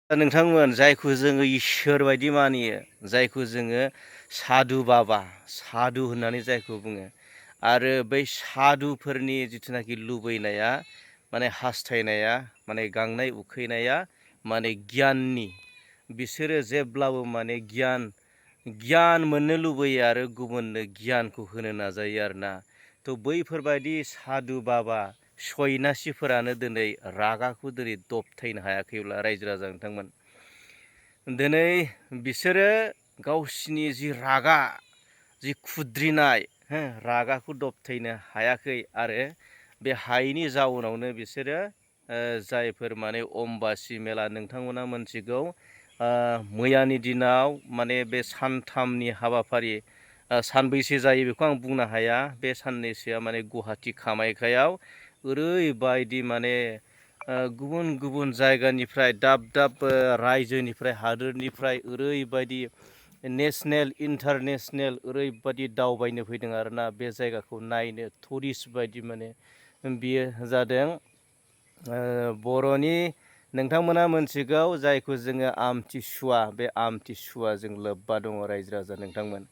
नोंथांमोन जायखौ जोङो इसोर बायदि मानियो, जायखौ जोङो सादु होननानै जायखौ बुङो आरो बै सादुफोरनि जिथुनाखि लुबैनाया माने हास्थायनाया माने गांनाय उखैनाया माने गियाननि बिसोरो जेब्लाबो माने गियान मोननो लुबैयो आरो गुबुननो गियानखौ होनो नाजायो आरोना। थ' बैफोरबायदि सादु बाबा सयनासिफोरानो दिनै रागाखौ दिनै दबथायनो हायाखैब्ला रायजो राजा नोंथांमोन दिनै बिसोरो गावसिनि जि रागा जि खुद्रिनाय रागाखौ दबथायनो हायाखै आरो बे हायैनि जाउनावनो बिसोरो जायफोर माने अम्बासि मेला नोंथांमोना मोनथिगौ मैयानि दिनाव माने बे सानथामनि हाबाफारि सानबैसे जायो बेखौ आं बुंनो हाया। बे साननैसोआ माने गुवाहाटि कामाख्याआव ओरैबायदि माने गुबुन गुबुन जायगानिफ्राय दाब दाब रायजोनिफ्राय हादोरनिफ्राय ओरैबायदि नेसनेल इन्टारनेसनेल ओरैबायदि दावबायनो फैदों आरोना बे जायगाखौ नायनो टुरिस्ट बायदि माने बियो जादों बर'नि नोंथांमोना मोनथिगौ जायखौ जोङो आमथिसुवा बे आमथिसुवाजों लोब्बा दङ रायजो राजा नोंथांमोन।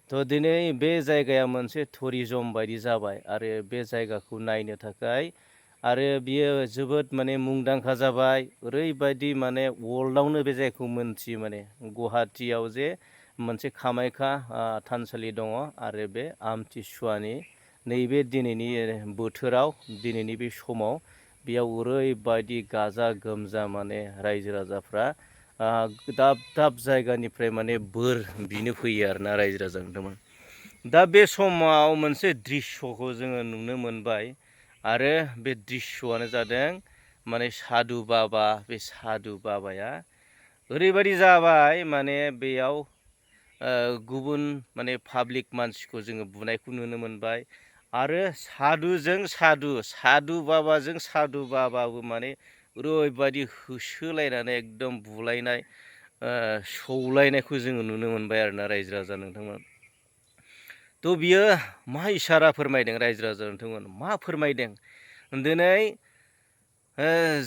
थ' दिनै बे जायगाया मोनसे टुरिजम बायदि जाबाय आरो बे जायगाखौ नायनो थाखाय आरो बियो जोबोद माने मुंदांखा जाबाय ओरैबायदि माने वर्ल्डआवनो बे जायगाखौ मोनथियो माने गुवाहाटियाव जे मोनसे कामाख्या थानसालि दङ आरो बे आमथिसुवानि नैबे दिनैनि बोथोराव दिनैनि बे समाव बेयाव ओरैबायदि गाजा गोमजा माने रायजो राजाफ्रा दाब दाब जायगानिफ्राय माने बोर बिनो फैयो आरोना रायजो राजा नोंथांमोन। दा बे समाव मोनसे दृश्यखौ जोङो नुनो मोनबाय आरो बे दृश्यआनो जादों माने सादु बाबा। बे सादु बाबाया ओरैबायदि जाबाय माने बेयाव गुबुन माने पाब्लिक मानसिखौ जोङो बुनायखौ नुनो मोनबाय आरो सादु बाबाजों सादु बाबाबो माने ओरैबायदि होसोलायनानै एकदम बुलायनाय सौलायनायखौ जोङो नुनो मोनबाय आरोना रायजो राजा नोंथांमोन। थ' बियो मा इसारा फोरमायदों रायजो राजा नोंथांमोन मा फोरमायदों दिनै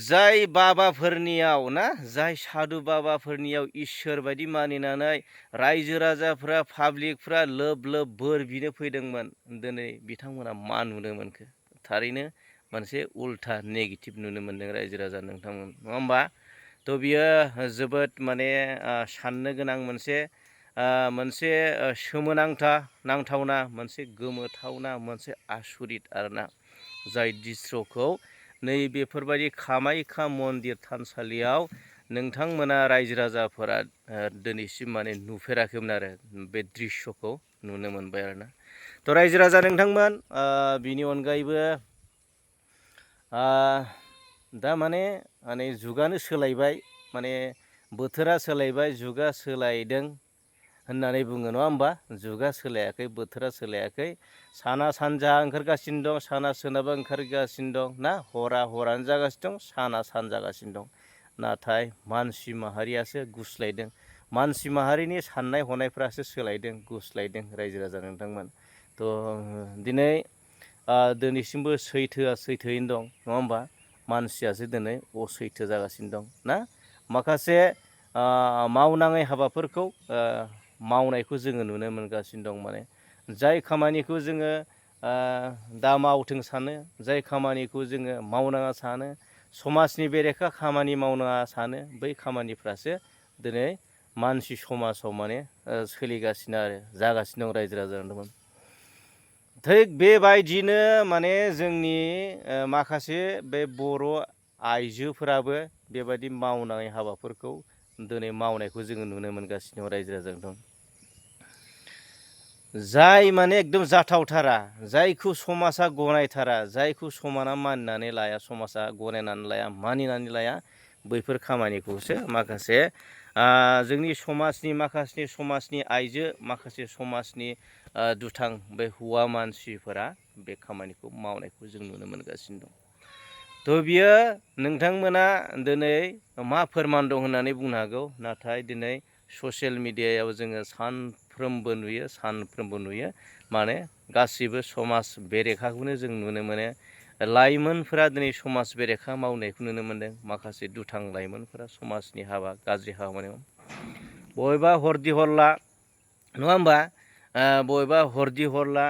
जाय बाबाफोरनियाव ना जाय सादु बाबाफोरनियाव इसोर बायदि मानिनानै रायजो राजाफ्रा पाब्लिकफ्रा लोब लोब बोर बिनो फैदोंमोन दिनै बिथांमोना मा नुनो मोनखो थारैनो मोनसे उल्था नेगेटिभ नुनो मोनदों रायजो राजा नोंथांमोन नङा होमबा। थ' बियो जोबोद माने साननो गोनां मोनसे सोमोनांथावना मोनसे गोमोथावना मोनसे आसुरित आरोना जाय दृश्यखौ नैबेफोरबायदि कामाख्या मन्दिर थानसालियाव नोंथांमोना रायजो राजाफोरा दिनैसिम माने नुफेराखैमोन आरो बे दृश्यखौ नुनो मोनबाय आरोना। थ' रायजो राजा नोंथांमोन बिनि अनगायैबो दा माने जुगानो सोलायबाय माने बोथोरा सोलायबाय जुगा सोलायदों होननानै बुङो नङा होमबा। जुगा सोलायाखै बोथोरा सोलायाखै साना सानजा ओंखारगासिनो दं साना सोनाबा ओंखारगासिनो दं ना हरानो जागासिनो दं साना सान जागासिनो दं नाथाय मानसि माहारियासो गुस्लायदों मानसि माहारिनि साननाय हनायफ्रासो सोलायदों गुस्लायदों रायजो राजा नोंथांमोन। थ' दिनैसिमबो सैथोआ सैथोयैनो दं नङा होमबा मानसियासो दिनै असैथो जागासिनो दं ना माखासे मावनाङै हाबाफोरखौ मावनायखौ जोङो नुनो मोनगासिनो दं माने जाय खामानिखौ जोङो दा मावथों सानो जाय खामानिखौ जोङो मावनाङा सानो समाजनि बेरेखा खामानि मावनाङा सानो बै खामानिफ्रासो दिनै मानसि समाजाव माने सोलिगासिनो आरो जागासिनो दं रायजो राजा नोंथांमोन। थिग बेबायदिनो माने जोंनि माखासे बे बर' आइजोफोराबो बेबायदि मावनाङै हाबाफोरखौ दिनै मावनायखौ जोङो नुनो मोनगासिनो दं रायजो राजा नोंथां। जाय माने एकदम जाथावथारा जायखौ समाजा गनायथारा जायखौ समाजा मानिनानै लाया समाजा गनायनानै लाया मानिनानै लाया बैफोर खामानिखौसो माखासे जोंनि समाजनि आइजो माखासे समाजनि दुथां बे हौवा मानसिफोरा बे खामानिखौ मावनायखौ जों नुनो मोनगासिनो दं। थ' बियो नोंथांमोना दिनै मा फोरमान दं होननानै बुंनो हागौ नाथाय दिनै ससियेल मिडियायाव जोङो सानफ्रोमबो नुयो माने गासिबो समाज बेरेखाखौनो जों नुनो मोनो लाइमोनफोरा दिनै समाज बेरेखा मावनायखौ नुनो मोन्दों। माखासे दुथां लाइमोनफोरा समाजनि हाबा गाज्रि हाबा मावनायाव बबेबा हरदि हरला नङा होमबा बबेबा हरदि हरला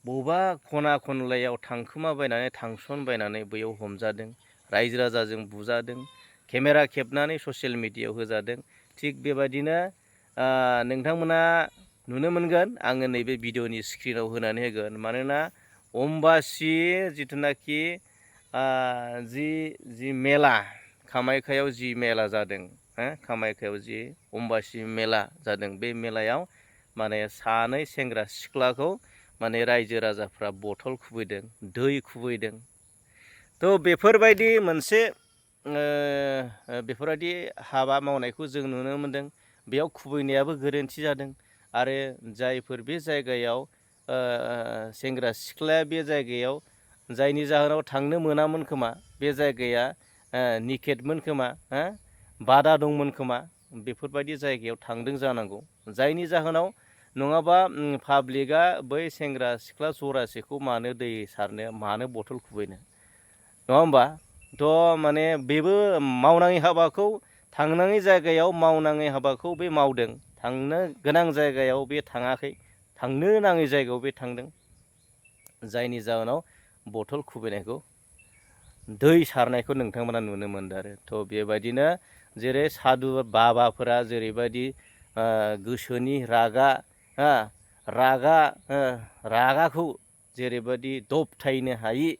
बबेबा खना खनलायाव थांखोमाबायनानै थांसनबायनानै बैयाव हमजादों, रायजो राजाजों बुजादों, केमेरा खेबनानै ससियेल मिडियायाव होजादों। थिग बेबायदिनो नोंथांमोना नुनो मोनगोन, आङो नैबे भिडिअनि स्क्रिनाव होनानै होगोन। मानोना अम्बासि जिथुनाखि जि मेला कामाख्यायाव जि मेला जादों, कामाख्यायाव जि अम्बासि मेला जादों, बे मेलायाव माने सानै सेंग्रा सिख्लाखौ माने रायजो राजाफ्रा बथल खुबैदों, दै खुबैदों। थ' बेफोरबायदि मोनसे बेफोरबायदि हाबा मावनायखौ जों नुनो मोनदों। बेयाव खुबैनायाबो गोरोन्थि जादों। आरो जायफोर बे जायगायाव सेंग्रा सिख्लाया बे जायगायाव जायनि जाहोनाव थांनो मोनामोन खोमा, बे जायगाया निखेटमोन खोमा, बादा दंमोन खोमा, बेफोरबायदि जायगायाव थांदों जानांगौ। जायनि जाहोनाव नङाबा पाब्लिकआ बै सेंग्रा सिख्ला जरासेखौ मानो दै सारनो, मानो बथल खुबैनो, नङा होमबा? थ' माने बेबो मावनाङि हाबाखौ थांनाङि जायगायाव मावनाङि हाबाखौ बे मावदों, थांनो गोनां जायगायाव बे थाङाखै, थांनो नाङै जायगायाव बे थांदों। जायनि जाहोनाव बथल खुबैनायखौ, दै सारनायखौ नोंथांमोना नुनो मोनदों आरो। थ' बेबायदिनो जेरै सादु बाबाफोरा जेरैबायदि गोसोनि रागाखौ जेरैबायदि दबथायनो हायि,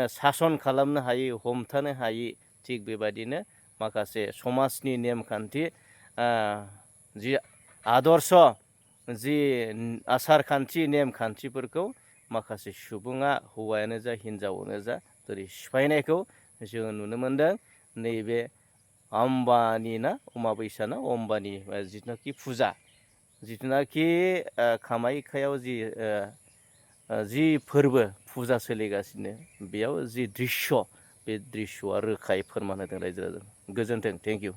सासन खालामनो हायि, हमथानो हायि, थिग बेबायदिनो माखासे समाजनि नेमखान्थि, जि आदर्श, जि आसार खान्थि नेमखान्थिफोरखौ माखासे सुबुङा, हौवायानो जा हिनजावानो जा, जेरै सिफायनायखौ जोङो नुनो मोनदों। नैबे अम्बानि ना अमाबैसा ना अम्बानि जिथुनाखि फुजा, जिथुनाखि कामाख्यायाव जि फोरबो फुजा सोलिगासिनो, बेयाव जि दृश्य, बे दृश्यआ रोखायै फोरमान होदों रायजो राजानो। गोजोन्थों, थेंक इउ।